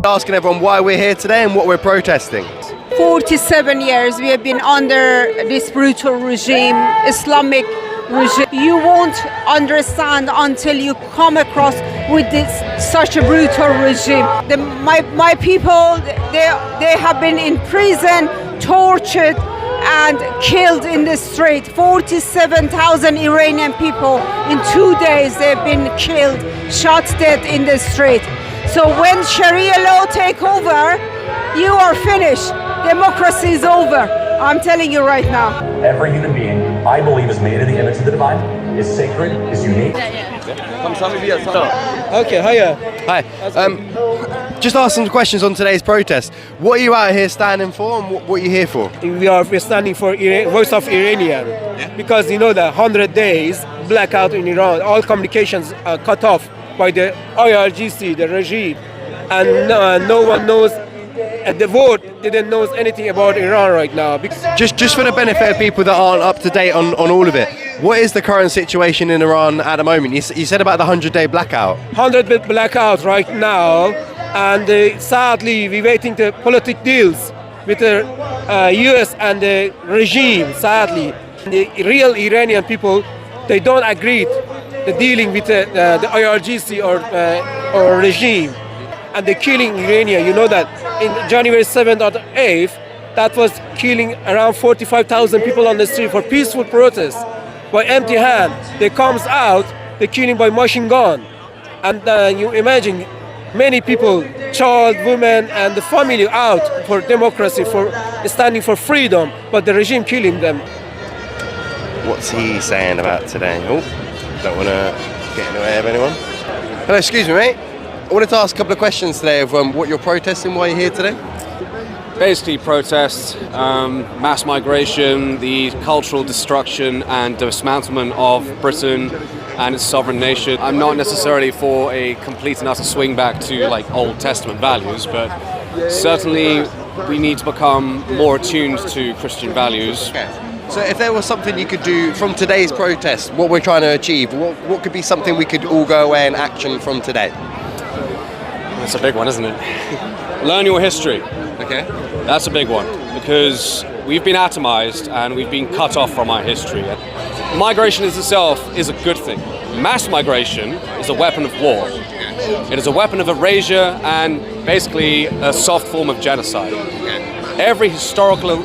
Asking everyone why we're here today and what we're protesting. 47 years we have been under this brutal regime, Islamic regime. You won't understand until you come across with such a brutal regime. My people, they have been in prison, tortured and killed in the street. 47,000 Iranian people in 2 days they've been killed, shot dead in the street. So when Sharia law take over, you are finished. Democracy is over. I'm telling you right now. Every human being, I believe, is made in the image of the divine, is sacred, is unique. Okay, hiya. Hi. Just ask some questions on today's protest. What are you out here standing for and what are you here for? We're standing for voice of Iranian because you know the 100 days blackout in Iran. All communications are cut off by the IRGC, the regime, and no one knows. The world didn't know anything about Iran right now. Just for the benefit of people that aren't up to date on all of it, what is the current situation in Iran at the moment? You said about the 100-day blackout. 100-day blackout right now, and sadly we're waiting to political deals with the US and the regime. Sadly, the real Iranian people, they don't agree the dealing with the IRGC or regime. And they're killing Iranian. You know that in January 7th or 8th, that was killing around 45,000 people on the street for peaceful protests. By empty hand, they comes out, they're killing by machine gun. And you imagine many people, child, women, and the family out for democracy, for standing for freedom, but the regime killing them. What's he saying about today? Oh, don't want to get in the way of anyone. Hello, excuse me, mate. I wanted to ask a couple of questions today of what you're protesting, why you're here today. Basically protests, mass migration, the cultural destruction and dismantlement of Britain and its sovereign nation. I'm not necessarily for a complete and utter swing back to like Old Testament values, but certainly we need to become more attuned to Christian values. Okay. So if there was something you could do from today's protest, what we're trying to achieve, what could be something we could all go away and action from today? That's a big one, isn't it? Learn your history. Okay. That's a big one because we've been atomized and we've been cut off from our history. Migration itself is a good thing. Mass migration is a weapon of war. It is a weapon of erasure and basically a soft form of genocide. Every historical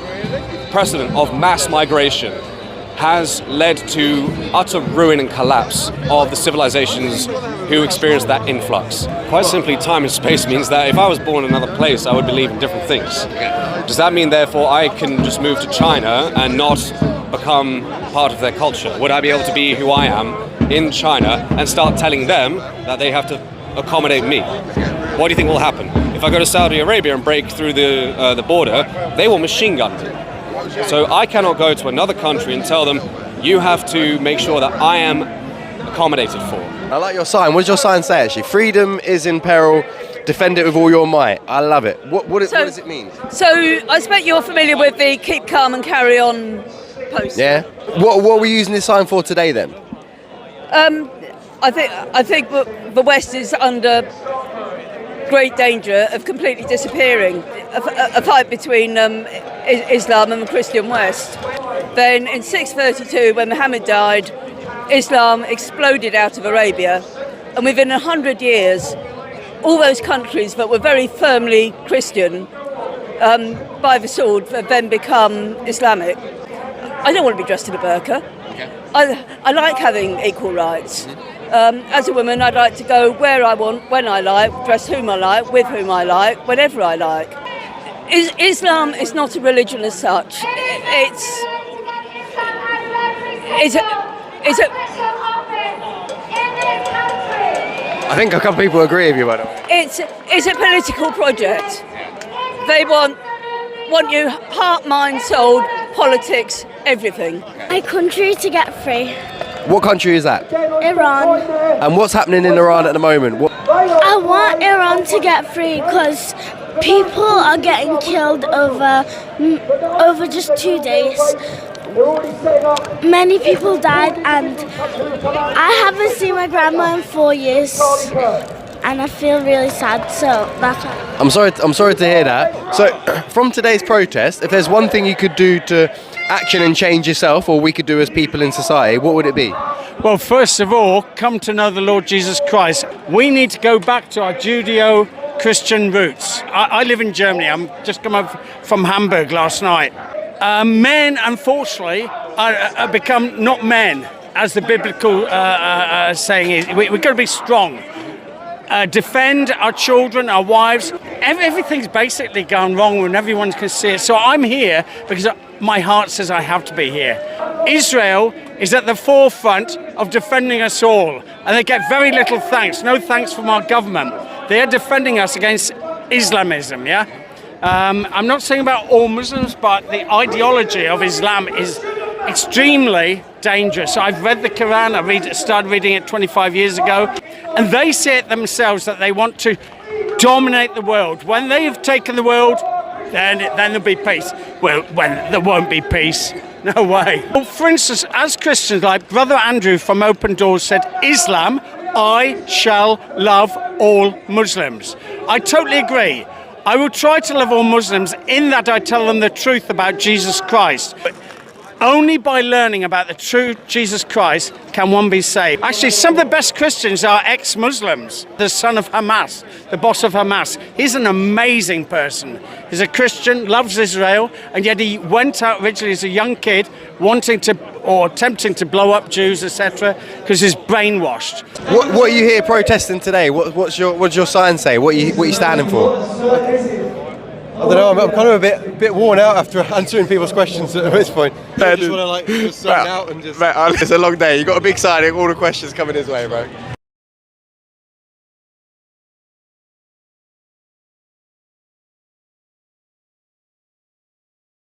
precedent of mass migration has led to utter ruin and collapse of the civilizations who experienced that influx. Quite simply, time and space means that if I was born in another place, I would believe in different things. Does that mean, therefore, I can just move to China and not become part of their culture? Would I be able to be who I am in China and start telling them that they have to accommodate me? What do you think will happen? If I go to Saudi Arabia and break through the border, they will machine gun me. So I cannot go to another country and tell them, you have to make sure that I am accommodated for. I like your sign. What does your sign say actually? Freedom is in peril, defend it with all your might. I love it. What does it mean? So I expect you're familiar with the keep calm and carry on post. Yeah. What are we using this sign for today then? I think the West is under great danger of completely disappearing. A fight between Islam and the Christian West. Then in 632, when Muhammad died, Islam exploded out of Arabia, and within 100 years, all those countries that were very firmly Christian by the sword have then become Islamic. I don't want to be dressed in a burqa. Okay. I like having equal rights. As a woman, I'd like to go where I want, when I like, dress whom I like, with whom I like, whenever I like. Islam is not a religion as such. I think a couple of people agree with you, by the way. It's a political project. They want you heart, mind, soul, politics, everything. My country to get free. What country is that? Iran. And what's happening in Iran at the moment? I want Iran to get free because people are getting killed over just 2 days. Many people died, and I haven't seen my grandma in 4 years. and I feel really sad. So that's why. I'm sorry to hear that. So, from today's protest, if there's one thing you could do to action and change yourself, or we could do as people in society, what would it be? Well, first of all, come to know the Lord Jesus Christ. We need to go back to our Judeo-Christian roots. I live in Germany. I'm just come up from Hamburg last night. Men, unfortunately, are become not men, as the biblical saying is. We've got to be strong. Defend our children, our wives. Everything's basically gone wrong when everyone can see it. So I'm here because my heart says I have to be here. Israel is at the forefront of defending us all, and they get very little thanks. No thanks from our government. They are defending us against Islamism, yeah? I'm not saying about all Muslims, but the ideology of Islam is extremely dangerous. I've read the Quran, I started reading it 25 years ago, and they say it themselves that they want to dominate the world. When they have taken the world, then there'll be peace. Well, when there won't be peace, no way. Well, for instance, as Christians, like Brother Andrew from Open Doors said, Islam, I shall love all Muslims. I totally agree. I will try to love all Muslims in that I tell them the truth about Jesus Christ. But only by learning about the true Jesus Christ can one be saved. Actually, some of the best Christians are ex-Muslims. The son of Hamas, the boss of Hamas, he's an amazing person. He's a Christian, loves Israel, and yet he went out originally as a young kid wanting to or attempting to blow up Jews, etc., because he's brainwashed. What are you here protesting today? What's your sign say? What are you standing for? I don't know. I'm kind of a bit worn out after answering people's questions at this point. I just want to just sign out and just. Mate, it's a long day. You got a big signing. All the questions coming his way, bro.